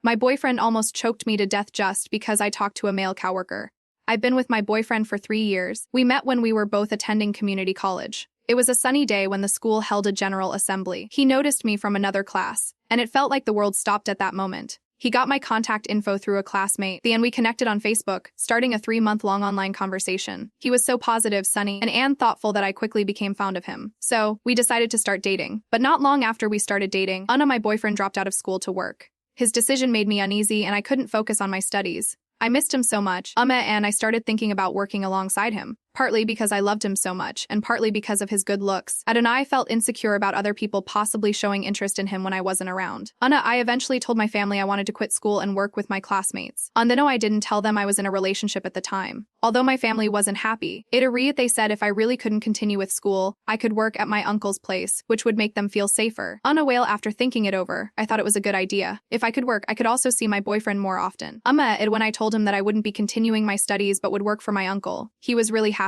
My boyfriend almost choked me to death just because I talked to a male coworker. I've been with my boyfriend for 3 years. We met when we were both attending community college. It was a sunny day when the school held a general assembly. He noticed me from another class, and it felt like the world stopped at that moment. He got my contact info through a classmate, and we connected on Facebook, starting a 3-month-long online conversation. He was so positive, sunny, and thoughtful that I quickly became fond of him. So, we decided to start dating. But not long after we started dating, my boyfriend dropped out of school to work. His decision made me uneasy and I couldn't focus on my studies. I missed him so much, and I started thinking about working alongside him. Partly because I loved him so much, and partly because of his good looks. I felt insecure about other people possibly showing interest in him when I wasn't around. I eventually told my family I wanted to quit school and work with my classmates. I didn't tell them I was in a relationship at the time. Although my family wasn't happy, they said if I really couldn't continue with school, I could work at my uncle's place, which would make them feel safer. After thinking it over, I thought it was a good idea. If I could work, I could also see my boyfriend more often. When I told him that I wouldn't be continuing my studies but would work for my uncle, he was really happy.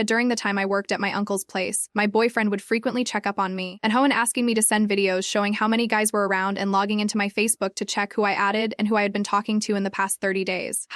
During the time I worked at my uncle's place, my boyfriend would frequently check up on me and asking me to send videos showing how many guys were around and logging into my Facebook to check who I added and who I had been talking to in the past 30 days.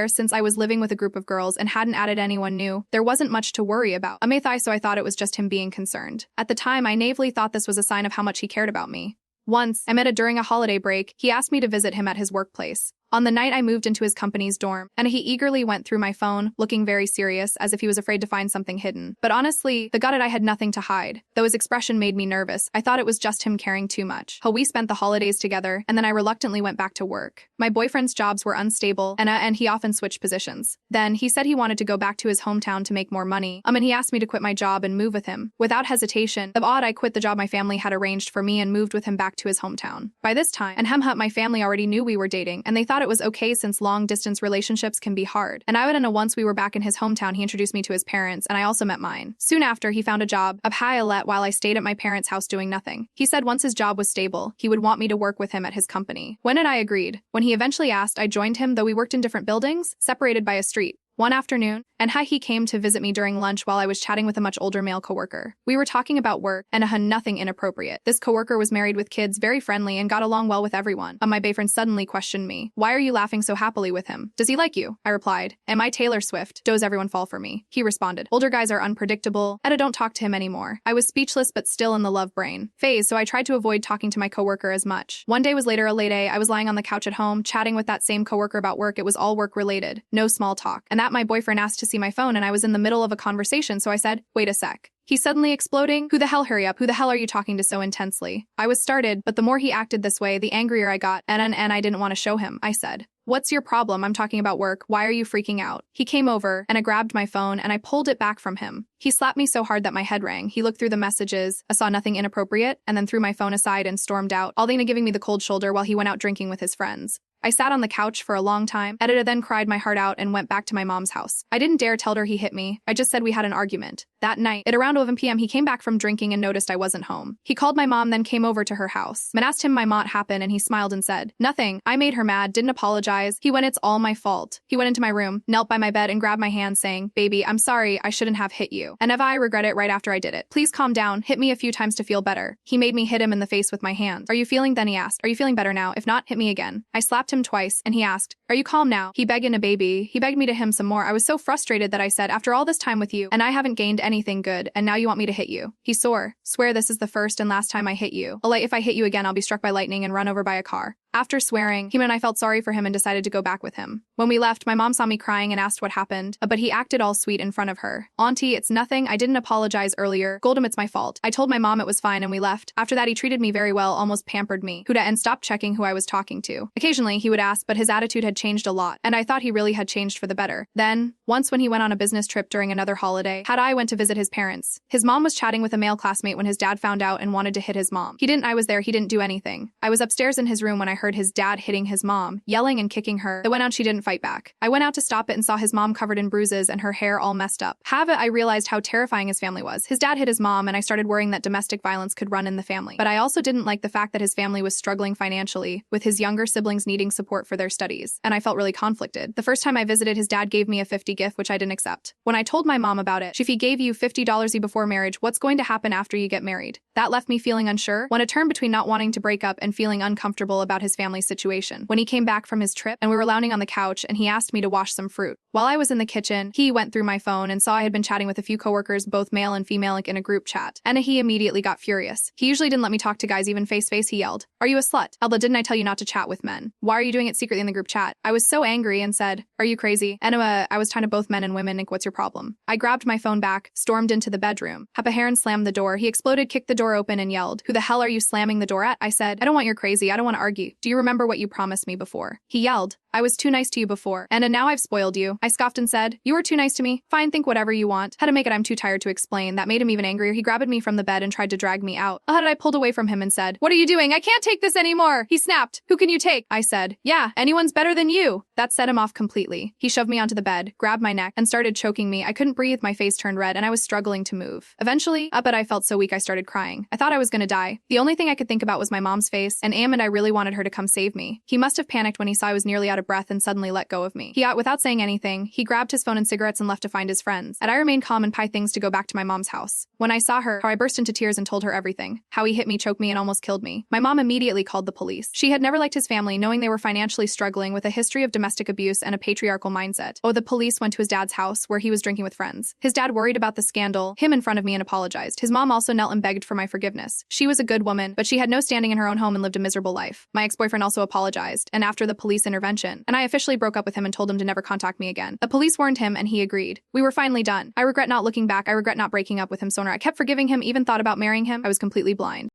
Since I was living with a group of girls and hadn't added anyone new, there wasn't much to worry about. So I thought it was just him being concerned. At the time, I naively thought this was a sign of how much he cared about me. Once, during a holiday break, he asked me to visit him at his workplace. On the night I moved into his company's dorm, and he eagerly went through my phone, looking very serious, as if he was afraid to find something hidden. But honestly, the gut I had nothing to hide. Though his expression made me nervous, I thought it was just him caring too much. We spent the holidays together, and then I reluctantly went back to work. My boyfriend's jobs were unstable, and he often switched positions. Then, he said he wanted to go back to his hometown to make more money, and he asked me to quit my job and move with him. Without hesitation, I quit the job my family had arranged for me and moved with him back to his hometown. By this time, my family already knew we were dating, and they thought it was okay since long-distance relationships can be hard. Once we were back in his hometown, he introduced me to his parents, and I also met mine. Soon after, he found a job, while I stayed at my parents' house doing nothing. He said once his job was stable, he would want me to work with him at his company. I agreed. When he eventually asked, I joined him, though we worked in different buildings, separated by a street. One afternoon, he came to visit me during lunch while I was chatting with a much older male coworker. We were talking about work, and nothing inappropriate. This coworker was married with kids, very friendly, and got along well with everyone. My boyfriend suddenly questioned me. Why are you laughing so happily with him? Does he like you? I replied. Am I Taylor Swift? Does everyone fall for me? He responded. Older guys are unpredictable. Don't talk to him anymore. I was speechless but still in the love brain phase, so I tried to avoid talking to my coworker as much. One day was later, a late day. I was lying on the couch at home, chatting with that same coworker about work. It was all work related. No small talk. And that my boyfriend asked to see my phone, and I was in the middle of a conversation, so I said, wait a sec. He suddenly exploding, who the hell, hurry up, who the hell are you talking to so intensely? I was started, but the more he acted this way, the angrier I got, and I didn't want to show him. I said, what's your problem? I'm talking about work. Why are you freaking out? He came over, and I grabbed my phone, and I pulled it back from him. He slapped me so hard that my head rang. He looked through the messages, I saw nothing inappropriate, and then threw my phone aside and stormed out, all giving me the cold shoulder while he went out drinking with his friends. I sat on the couch for a long time, then cried my heart out and went back to my mom's house. I didn't dare tell her he hit me. I just said we had an argument. That night, at around 11 p.m., he came back from drinking and noticed I wasn't home. He called my mom, then came over to her house. I asked him my what happened, and he smiled and said, nothing. I made her mad, didn't apologize. He went, it's all my fault. He went into my room, knelt by my bed, and grabbed my hand, saying, baby, I'm sorry, I shouldn't have hit you. And I regret it right after I did it. Please calm down, hit me a few times to feel better. He made me hit him in the face with my hand. Are you feeling? Then he asked, are you feeling better now? If not, hit me again. I slapped him twice, and he asked, are you calm now? He begged a baby. He begged me to hit him some more. I was so frustrated that I said, after all this time with you, and I haven't gained anything good, and now you want me to hit you. He swore. Swear this is the first and last time I hit you. If I hit you again, I'll be struck by lightning and run over by a car. After swearing, he and I felt sorry for him and decided to go back with him. When we left, my mom saw me crying and asked what happened, but he acted all sweet in front of her. Auntie, it's nothing. I didn't apologize earlier. Told him it's my fault. I told my mom it was fine and we left. After that, he treated me very well, almost pampered me. And stopped checking who I was talking to. Occasionally, he would ask, but his attitude had changed a lot, and I thought he really had changed for the better. Then, once when he went on a business trip during another holiday, I went to visit his parents. His mom was chatting with a male classmate when his dad found out and wanted to hit his mom. I was there, he didn't do anything. I was upstairs in his room when I heard his dad hitting his mom, yelling and kicking her. That went out, she didn't fight back. I went out to stop it and saw his mom covered in bruises and her hair all messed up. I realized how terrifying his family was. His dad hit his mom, and I started worrying that domestic violence could run in the family. But I also didn't like the fact that his family was struggling financially, with his younger siblings needing support for their studies, and I felt really conflicted. The first time I visited, his dad gave me a $50 gift, which I didn't accept. When I told my mom about it, if he gave you $50 before marriage, what's going to happen after you get married? That left me feeling unsure. When a term between not wanting to break up and feeling uncomfortable about his his family's situation. When he came back from his trip and we were lounging on the couch and he asked me to wash some fruit. While I was in the kitchen, he went through my phone and saw I had been chatting with a few coworkers, both male and female, in a group chat. And he immediately got furious. He usually didn't let me talk to guys even face-to-face. He yelled, "Are you a slut? Elba, didn't I tell you not to chat with men? Why are you doing it secretly in the group chat?" I was so angry and said, "Are you crazy?" And I was talking to both men and women. What's your problem? I grabbed my phone back, stormed into the bedroom. Hapaharan slammed the door. He exploded, kicked the door open and yelled, "Who the hell are you slamming the door at?" I said, "I don't want your crazy. I don't want to argue. Do you remember what you promised me before?" He yelled, "I was too nice to you before, and now I've spoiled you." I scoffed and said, "You were too nice to me. Fine, think whatever you want." How to make it I'm too tired to explain. That made him even angrier. He grabbed me from the bed and tried to drag me out. I pulled away from him and said, "What are you doing? I can't take this anymore." He snapped, "Who can you take?" I said, "Yeah, anyone's better than you." That set him off completely. He shoved me onto the bed, grabbed my neck, and started choking me. I couldn't breathe, my face turned red, and I was struggling to move. Eventually, I felt so weak I started crying. I thought I was gonna die. The only thing I could think about was my mom's face, and I really wanted her to come save me. He must have panicked when he saw I was nearly out of breath and suddenly let go of me. Without saying anything, he grabbed his phone and cigarettes and left to find his friends. I remained calm and packed things to go back to my mom's house. When I saw her, I burst into tears and told her everything. How he hit me, choked me, and almost killed me. My mom immediately called the police. She had never liked his family, knowing they were financially struggling with a history of domestic abuse and a patriarchal mindset. The police went to his dad's house, where he was drinking with friends. His dad worried about the scandal, him in front of me, and apologized. His mom also knelt and begged for my forgiveness. She was a good woman, but she had no standing in her own home and lived a miserable life. My ex-boyfriend also apologized, and after the police intervention, I officially broke up with him and told him to never contact me again. The police warned him, and he agreed. We were finally done. I regret not looking back. I regret not breaking up with him sooner. I kept forgiving him, even thought about marrying him. I was completely blind.